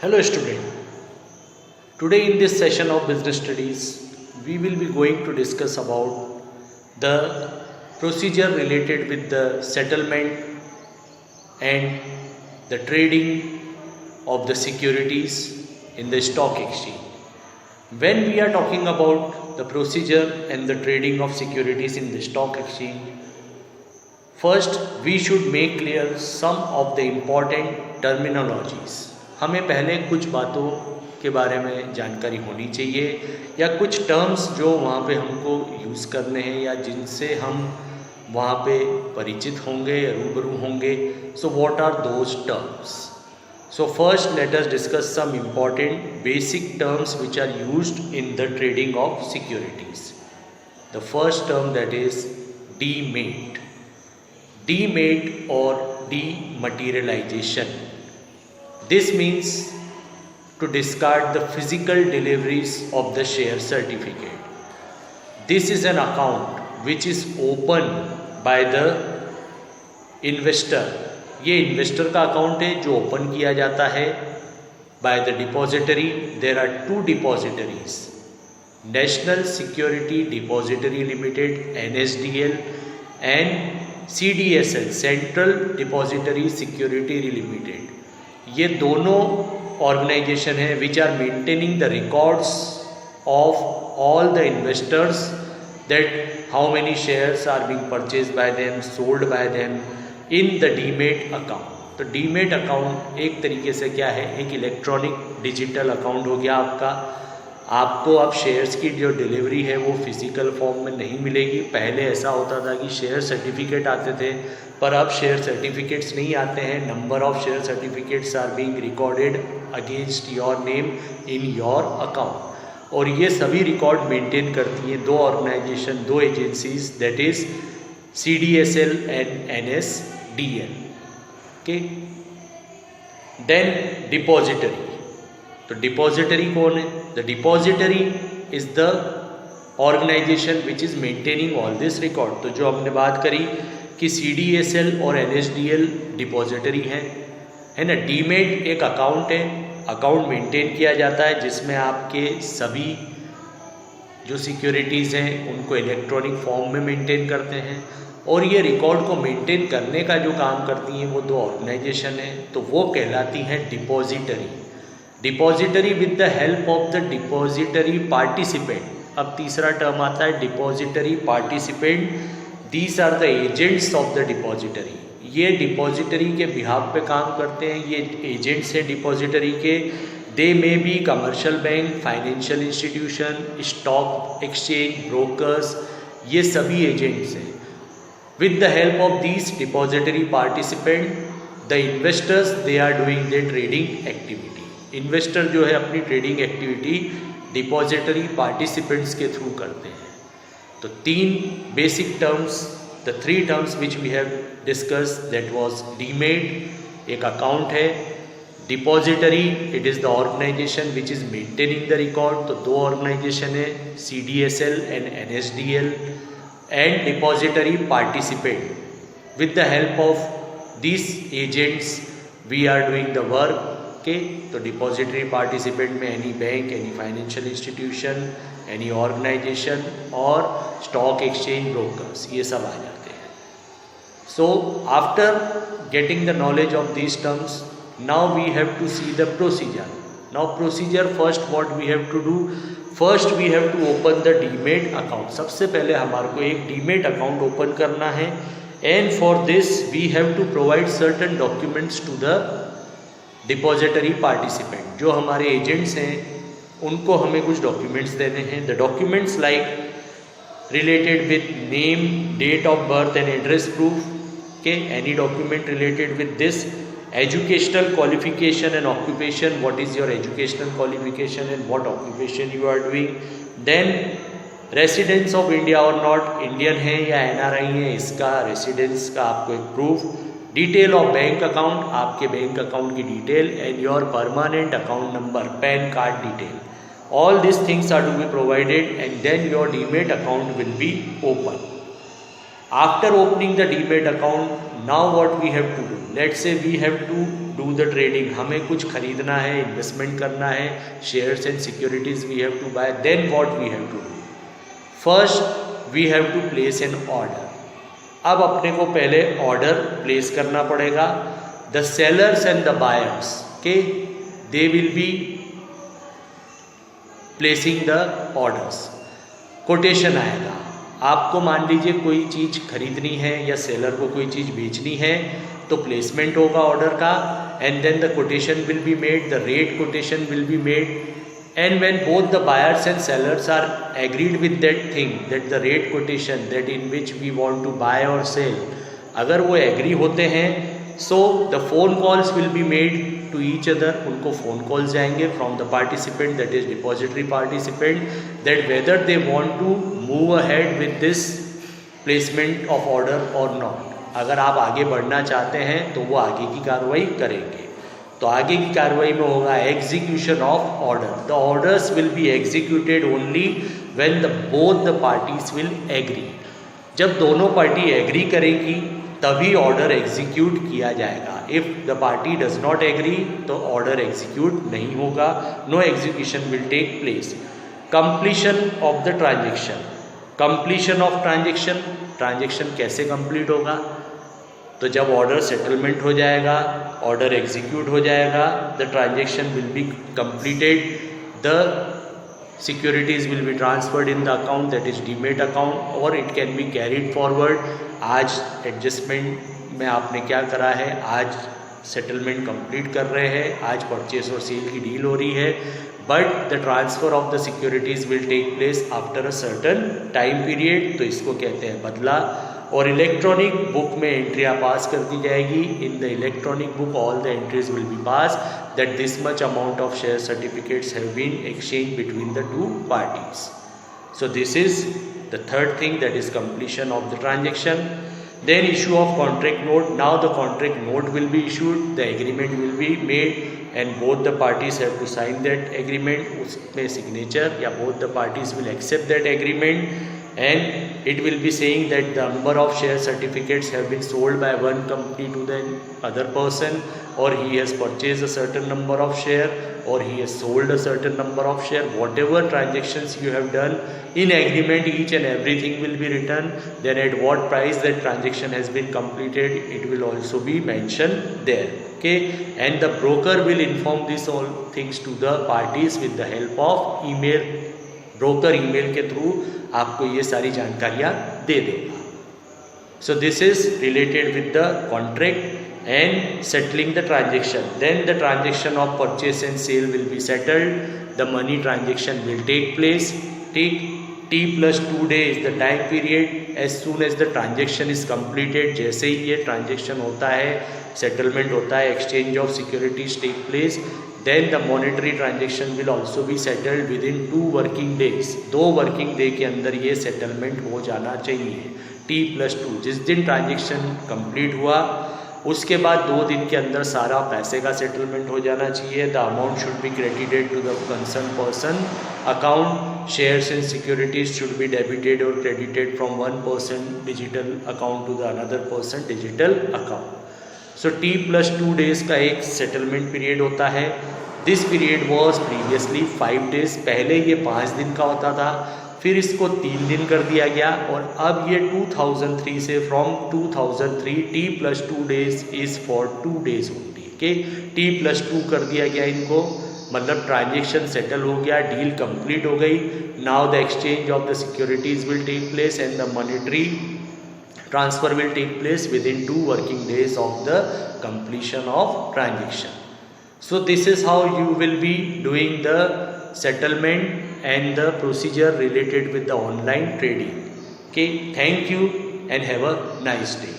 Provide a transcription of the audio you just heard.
Hello student. Today in this session of business studies, we will be going to discuss about the procedure related with the settlement and the trading of the securities in the stock exchange. When we are talking about the procedure and the trading of securities in the stock exchange, first we should make clear some of the important terminologies. हमें पहले कुछ बातों के बारे में जानकारी होनी चाहिए या कुछ टर्म्स जो वहाँ पे हमको यूज़ करने हैं या जिनसे हम वहाँ पे परिचित होंगे या रूबरू होंगे. So what are those terms? So first let us discuss some important basic terms which are used in the trading of securities. The first term that is demat. Demat और dematerialisation. This means to discard the physical deliveries of the share certificate. This is an account which is opened by the investor. ये investor का account है जो open किया जाता है by the depository. There are two depositories, National Security Depository Limited (NSDL) and CDSL, Central Depository Security Limited. ये दोनों organisation हैं which are maintaining the records of all the investors, that how many shares are being purchase by them, sold by them in the demat account. तो demat account एक तरीके से क्या है, एक इलेक्ट्रॉनिक डिजिटल अकाउंट हो गया आपका. आपको अब शेयर्स की जो डिलीवरी है वो फिजिकल फॉर्म में नहीं मिलेगी. पहले ऐसा होता था कि शेयर सर्टिफिकेट आते थे, पर अब शेयर सर्टिफिकेट्स नहीं आते हैं. Number of share certificates are being recorded against your name in your account. और ये सभी रिकॉर्ड मेंटेन करती हैं दो ऑर्गेनाइजेशन, दो agencies, that is CDSL and NSDL. Okay. Then depository. तो डिपॉजिटरी कौन है? The depository is the organisation which is maintaining all this record. तो जो हमने बात करी कि CDSL और NSDL डिपॉजिटरी है ना. डीमेट एक अकाउंट है, अकाउंट मेंटेन किया जाता है जिसमें आपके सभी जो सिक्योरिटीज़ हैं उनको इलेक्ट्रॉनिक फॉर्म में मेंटेन करते हैं. और ये रिकॉर्ड को मेंटेन करने का जो काम करती हैं वो दो ऑर्गेनाइजेशन हैं, तो वो कहलाती हैं depository. Depository with the help of the depository participant. अब तीसरा टर्म आता है depository participant. These are the agents of the depository. ये डिपॉजिटरी के बिहाफ पे काम करते हैं, ये एजेंट्स हैं डिपॉजिटरी के. They may be commercial bank, financial institution, stock exchange, brokers, ये सभी एजेंट्स हैं. With the help of these depository participant the investors they are doing the trading activity. Investor जो है अपनी ट्रेडिंग एक्टिविटी डिपॉजिटरी पार्टिसिपेंट्स के through करते हैं. तो तीन basic terms, the three terms which we have discuss, that was demat एक account है, depository it is the organisation which is maintaining the record. तो दो ऑर्गेनाइजेशन है CDSL and NSDL. And depository participant. With the help of this agents we are doing the work. के तो depository participant में any bank, any financial institution, any organisation और stock exchange, brokers, ये सब आ जाते हैं. So after getting the knowledge of these terms, now we have to see the procedure. Now procedure, first what we have to do, first we have to open the demat account. सबसे पहले हमारे को एक demat account open करना है. And for this we have to provide certain documents to the depository participant. जो हमारे agents हैं उनको हमें कुछ डॉक्यूमेंट्स देने हैं. The documents like related with name, date of birth and address proof. के any document related with this. Educational qualification and occupation, what is your educational qualification and what occupation you are doing. Then residence of India और not, Indian है या NRI है, इसका residence का आपको एक proof. Detail of bank account, आपके bank account की detail. And your permanent account number, PAN card detail. All this things are to be provided and then your demat account will be open. After opening the demat account, now what we have to do, let's say we have to do the trading, हमें कुछ खरीदना है, investment करना है, shares and securities we have to buy, then what we have to do, first we have to place an order. अब अपने को पहले ऑर्डर प्लेस करना पड़ेगा। The sellers and the buyers के they will be placing the orders. Quotation आएगा, आपको मान लीजिए कोई चीज़ खरीदनी है या सेलर को कोई चीज़ बेचनी है तो प्लेसमेंट होगा ऑर्डर का, and then the quotation will be made, the rate quotation will be made, and when both the buyers and sellers are agreed with that thing, that the rate quotation that in which we want to buy or sell, अगर वो agree होते हैं, so the phone calls will be made to each other, उनको phone calls जाएंगे from the participant, that is depository participant, that whether they want to move ahead with this placement of order or not। अगर आप आगे बढ़ना चाहते हैं तो वो आगे की कार्रवाई करेंगे। तो आगे की कार्रवाई में होगा execution of order. The orders will be executed only when the both the parties will agree. जब दोनों पार्टी एग्री करेंगी तभी ऑर्डर एग्जीक्यूट किया जाएगा। If the party does not agree तो ऑर्डर एग्जीक्यूट नहीं होगा, no execution will take place. Completion of the transaction, completion of transaction, transaction कैसे कंप्लीट होगा, तो जब ऑर्डर सेटलमेंट हो जाएगा, ऑर्डर एग्जीक्यूट हो जाएगा, the transaction will be completed, the securities will be transferred in the account, that is demat account, और it can be carried forward. आज एडजस्टमेंट में आपने क्या करा है, आज सेटलमेंट कंप्लीट कर रहे हैं, आज परचेस और सेल की डील हो रही है, but the transfer of the securities will take place after a certain time period, तो इसको कहते हैं बदला। और इलेक्ट्रॉनिक बुक में एंट्रियाँ पास कर दी जाएगी। In the electronic book all the entries will be pass that this much amount of share certificates have been exchange between the two parties. So this is the third thing, that is completion of the transaction. Then issue of contract note. Now the contract note will be issued, the agreement will be made and both the parties have to sign that agreement. उसमें signature या both the parties will accept that agreement and it will be saying that the number of share certificates have been sold by one company to the other person, or he has purchased a certain number of share, or he has sold a certain number of share. Whatever transactions you have done in agreement, each and everything will be written. Then at what price that transaction has been completed, it will also be mentioned there. Okay, and the broker will inform these all things to the parties with the help of email. broker email के through आपको ये सारी जानकारियाँ दे देगा. So this is related with the contract and settling the transaction. Then the transaction of purchase and sale will be settled. The money transaction will take place. Take T+2 days the time period as soon as the transaction is completed. जैसे ही ये transaction होता है, settlement होता है, exchange of securities take place, then the monetary transaction will also be settled within 2 working days. 2 working day के अंदर ये settlement हो जाना चाहिए. T+2 जिस दिन transaction complete हुआ उसके बाद 2 दिन के अंदर सारा पैसे का सेटलमेंट हो जाना चाहिए. The amount should be credited to the concern person account. Shares and securities should be debited और credited from one person digital account to the another person digital account. So T+2 days का एक settlement period होता है. This period was previously 5 days. पहले ये 5 दिन का होता था, फिर इसको 3 दिन कर दिया गया और अब ये 2003 से from 2003 T+2 days is for 2 days only. Okay, T+2 कर दिया गया इनको, मतलब ट्रांजेक्शन सेटल हो गया, डील कंप्लीट हो गई. Now the exchange of the securities will take place and the monetary transfer will take place within 2 working days of the completion of transaction. So this is how you will be doing the settlement and the procedure related with the online trading. Okay, thank you and have a nice day.